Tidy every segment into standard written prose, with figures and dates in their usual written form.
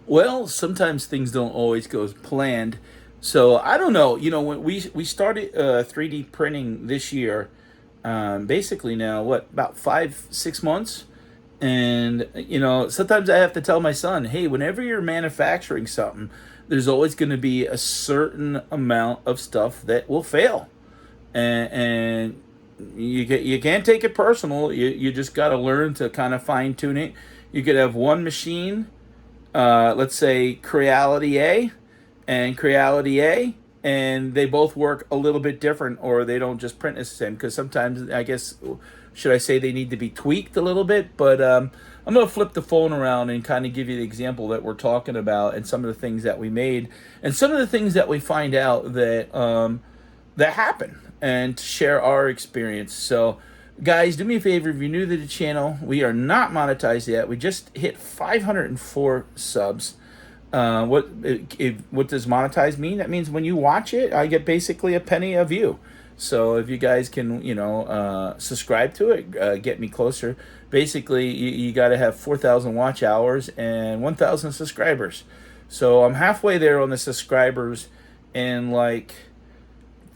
Well, sometimes things don't always go as planned. So I don't know. When we started 3D printing this year, basically now what about 5 6 months, and sometimes I have to tell my son, hey, whenever you're manufacturing something, there's always going to be a certain amount of stuff that will fail, and you can't take it personal. You just got to learn to kind of fine tune it. You could have one machine, let's say Creality A and Creality A, and they both work a little bit different, or they don't just print as the same. Because sometimes, I guess, should I say they need to be tweaked a little bit? But I'm going to flip the phone around and kind of give you the example that we're talking about, and some of the things that we made, and some of the things that we find out that happen, and to share our experience. So, guys, do me a favor, if you're new to the channel, we are not monetized yet. We just hit 504 subs. What does monetize mean? That means when you watch it, I get basically a penny of you. So if you guys can, subscribe to it, get me closer. Basically, you got to have 4,000 watch hours and 1,000 subscribers. So I'm halfway there on the subscribers, and like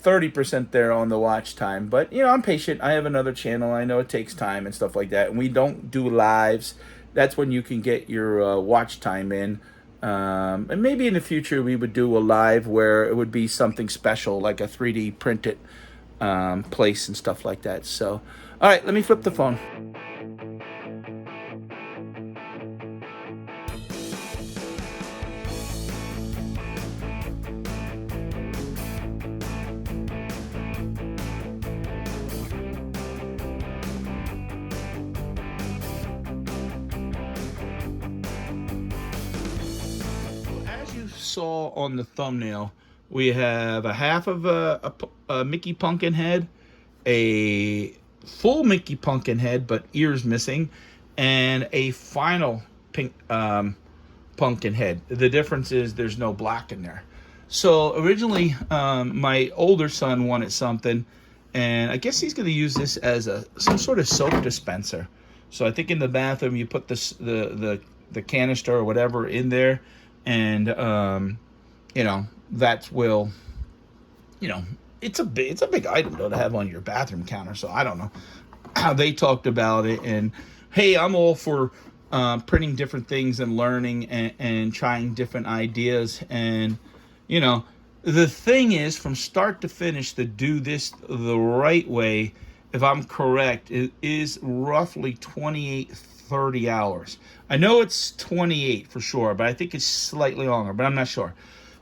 30% there on the watch time. But I'm patient. I have another channel. I know it takes time and stuff like that, and we don't do lives. That's when you can get your watch time in. And maybe in the future we would do a live where it would be something special, like a 3D printed place and stuff like that. So, all right, let me flip the phone. As you saw on the thumbnail, we have a half of a Mickey Pumpkin head, a full Mickey Pumpkin head, but ears missing, and a final pink pumpkin head. The difference is there's no black in there. So originally, my older son wanted something, and I guess he's going to use this as some sort of soap dispenser. So I think in the bathroom you put the canister or whatever in there, and that will, it's a big item though to have on your bathroom counter. So I don't know how they talked about it, and hey, I'm all for printing different things and learning and trying different ideas. And the thing is, from start to finish, to do this the right way, if I'm correct, it is roughly 28-30 hours. I know it's 28 for sure, but I think it's slightly longer, but I'm not sure.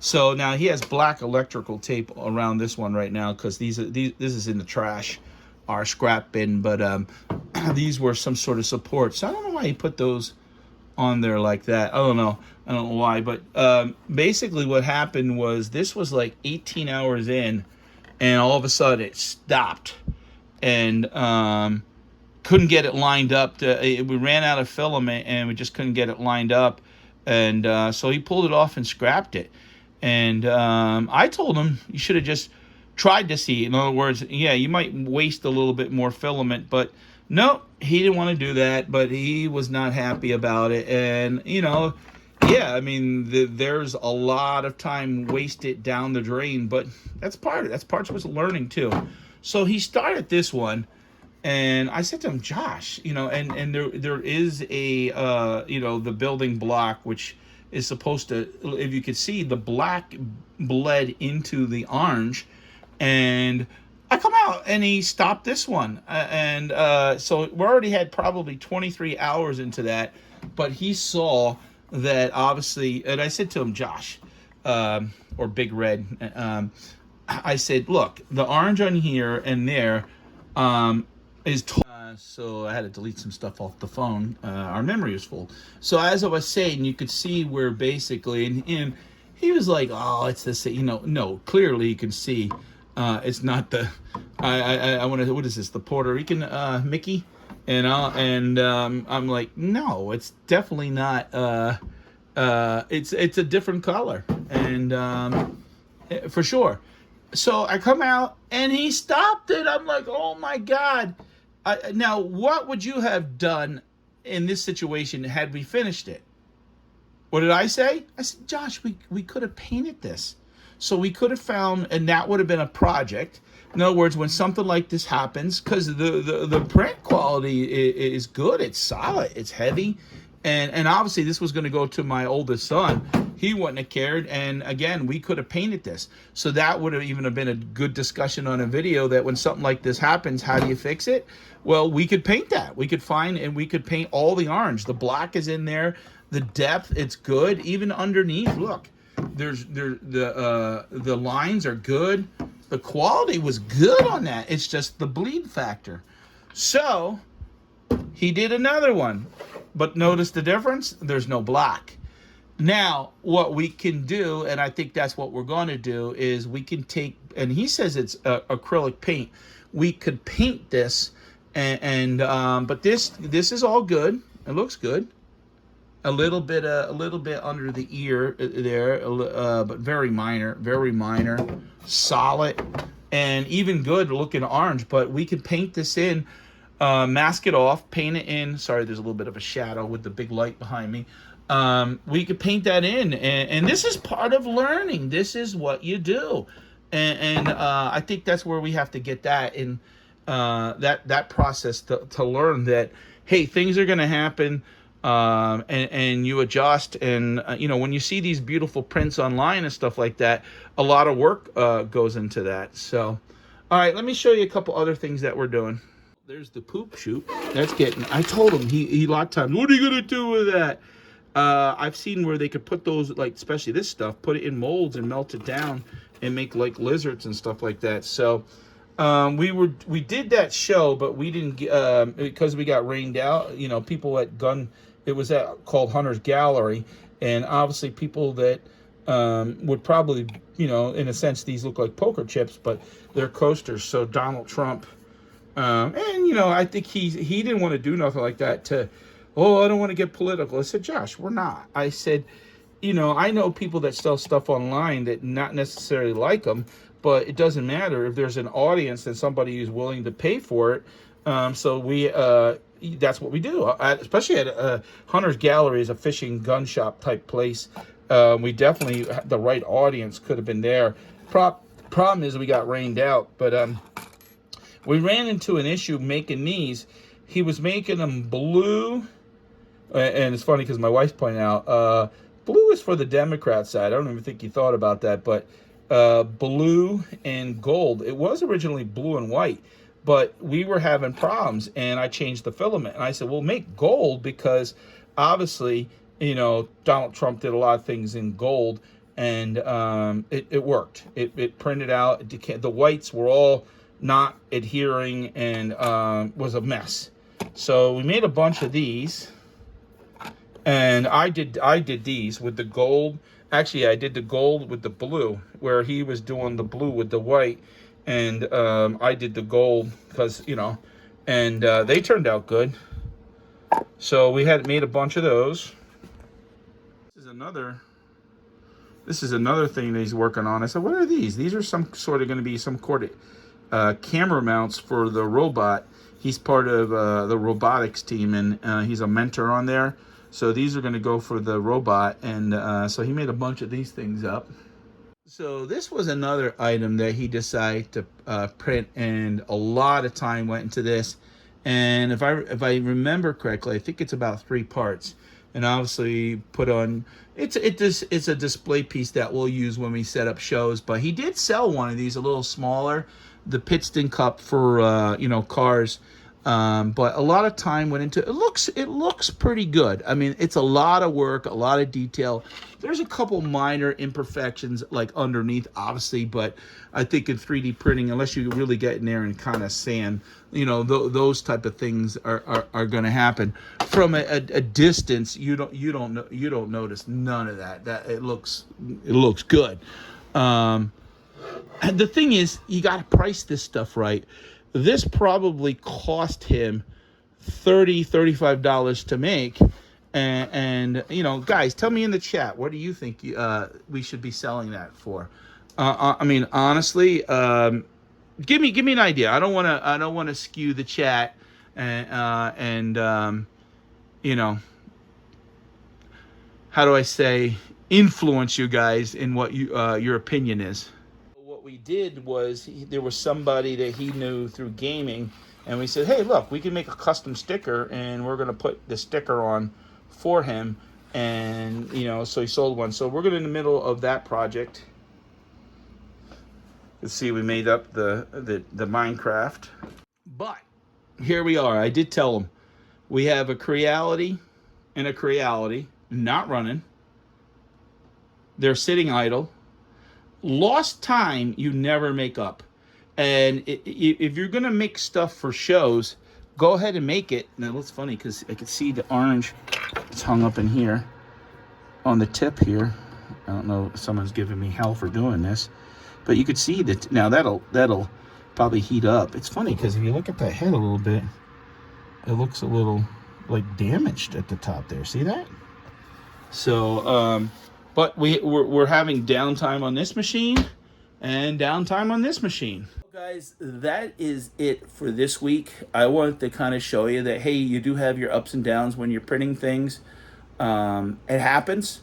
So now he has black electrical tape around this one right now, because this is in the trash, our scrap bin. But these were some sort of support. So I don't know why he put those on there like that. I don't know why. But basically what happened was, this was like 18 hours in, and all of a sudden it stopped. And couldn't get it lined up. We ran out of filament, and we just couldn't get it lined up. And so he pulled it off and scrapped it. And I told him, you should have just tried to see. In other words, yeah, you might waste a little bit more filament, but no, he didn't want to do that. But he was not happy about it. And, yeah, I mean, there's a lot of time wasted down the drain, but that's part of learning too. So he started this one, and I said to him, Josh, and there is a, the building block, which is supposed to, if you could see, the black bled into the orange, and I come out and he stopped this one. So we already had probably 23 hours into that, but he saw that obviously, and I said to him, Josh, or Big Red, I said, look, the orange on here and there is so I had to delete some stuff off the phone. Our memory was full. So as I was saying, you could see where basically, and he was like, oh, it's this, no, clearly you can see it's not the, I want to, what is this, the Puerto Rican Mickey? And I'm like, no, it's definitely not, it's a different color, and for sure. So I come out, and he stopped it. I'm like, oh my God. Now, what would you have done in this situation had we finished it? What did I say? I said, Josh, we could have painted this. So we could have found, and that would have been a project. In other words, when something like this happens, because the print quality is good, it's solid, it's heavy, and obviously this was going to go to my oldest son. He wouldn't have cared, and again, we could have painted this. So that would have even have been a good discussion on a video, that when something like this happens, how do you fix it? Well, we could paint that. We could find and we could paint all the orange. The black is in there. The depth, it's good. Even underneath, look, the lines are good. The quality was good on that. It's just the bleed factor. So he did another one, but notice the difference. There's no black. Now, what we can do, and I think that's what we're going to do, is we can take, and he says it's acrylic paint. We could paint this, but this is all good. It looks good. A little bit under the ear there, but very minor, solid, and even good looking orange. But we can paint this in, mask it off, paint it in. Sorry, there's a little bit of a shadow with the big light behind me. We could paint that in, and this is part of learning. This is what you do, and I think that's where we have to get that in, that process to learn that, hey, things are going to happen. And you adjust, and when you see these beautiful prints online and stuff like that, a lot of work goes into that. So, all right, let me show you a couple other things that we're doing. There's the poop chute. That's getting. I told him he a lot of times, what are you gonna do with that? I've seen where they could put those, like especially this stuff, put it in molds and melt it down and make like lizards and stuff like that. So. We did that show, but we didn't because we got rained out. People at it was called Hunter's Gallery, and obviously people that would probably, in a sense, these look like poker chips, but they're coasters. So Donald Trump, and I think he didn't want to do nothing like that. I don't want to get political. I said, Josh, we're not. I said, I know people that sell stuff online that not necessarily like them. But it doesn't matter if there's an audience and somebody who's willing to pay for it. So that's what we do, especially at Hunter's Gallery is a fishing gun shop type place. We definitely, the right audience could have been there. Problem is we got rained out, but we ran into an issue making these. He was making them blue, and it's funny because my wife's pointing out, blue is for the Democrat side. I don't even think he thought about that, but blue and gold. It was originally blue and white, but we were having problems, and I changed the filament. And I said, well, make gold, because obviously, Donald Trump did a lot of things in gold, and it worked. It printed out. The whites were all not adhering, and was a mess. So we made a bunch of these, and I did these with the gold. Actually, I did the gold with the blue, where he was doing the blue with the white, and I did the gold because, and they turned out good. So we had made a bunch of those. This is another thing that he's working on. I said, what are these? These are some sort of going to be some sort of camera mounts for the robot. He's part of the robotics team, and he's a mentor on there. So these are going to go for the robot, and so he made a bunch of these things up. So this was another item that he decided to print, and a lot of time went into this. And if I remember correctly, I think it's about 3 parts. And obviously put on, it's a display piece that we'll use when we set up shows. But he did sell one of these, a little smaller, the Pittston Cup for cars. But a lot of time went into it. It looks pretty good. I mean, it's a lot of work, a lot of detail. There's a couple minor imperfections like underneath, obviously, but I think in 3D printing, unless you really get in there and kind of sand, those type of things are going to happen. From a distance, you don't notice none of that. That it looks good. And the thing is, you got to price this stuff right. This probably cost him $35 to make. And guys, tell me in the chat, what do you think we should be selling that for? I mean, honestly, give me an idea. I don't want to skew the chat, and how do I say, influence you guys in what your opinion is. What we did was there was somebody that he knew through gaming, and we said, hey, look, we can make a custom sticker, and we're going to put the sticker on for him. And, so he sold one. So we're going in the middle of that project. Let's see, we made up the Minecraft. But here we are. I did tell him we have a Creality and a Creality not running. They're sitting idle. Lost time you never make up. And if you're going to make stuff for shows, go ahead and make it. Now, it's funny because I can see the orange. It's hung up in here on the tip here. I don't know if someone's giving me hell for doing this, but you could see that now that'll probably heat up. It's funny because if you look at the head a little bit, it looks a little like damaged at the top there. See that? So, but we're having downtime on this machine and downtime on this machine. Guys, that is it for this week. I wanted to kind of show you that, hey, you do have your ups and downs when you're printing things. It happens.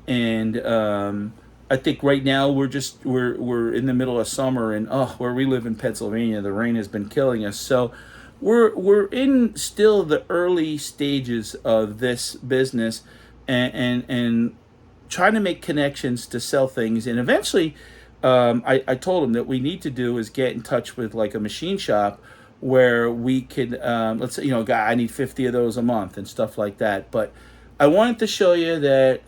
And I think right now we're in the middle of summer, and where we live in Pennsylvania, the rain has been killing us. So we're in still the early stages of this business, and trying to make connections to sell things. And eventually I told him that we need to do is get in touch with like a machine shop where we could, let's say, I need 50 of those a month and stuff like that. But I wanted to show you that,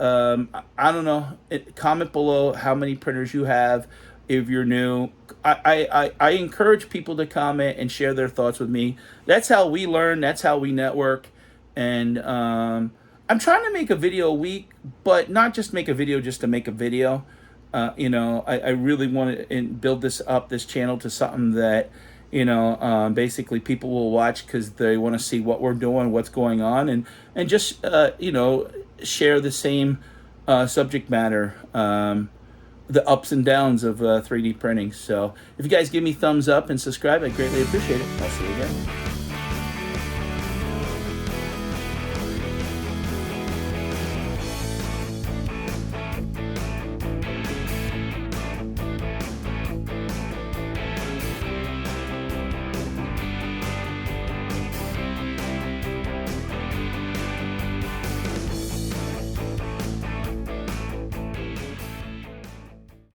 I don't know, comment below how many printers you have if you're new. I encourage people to comment and share their thoughts with me. That's how we learn. That's how we network. And I'm trying to make a video a week, but not just make a video just to make a video. I really want to build this channel to something that, basically people will watch because they want to see what we're doing, what's going on, and just, share the same subject matter, the ups and downs of 3D printing. So if you guys give me thumbs up and subscribe, I greatly appreciate it. I'll see you again.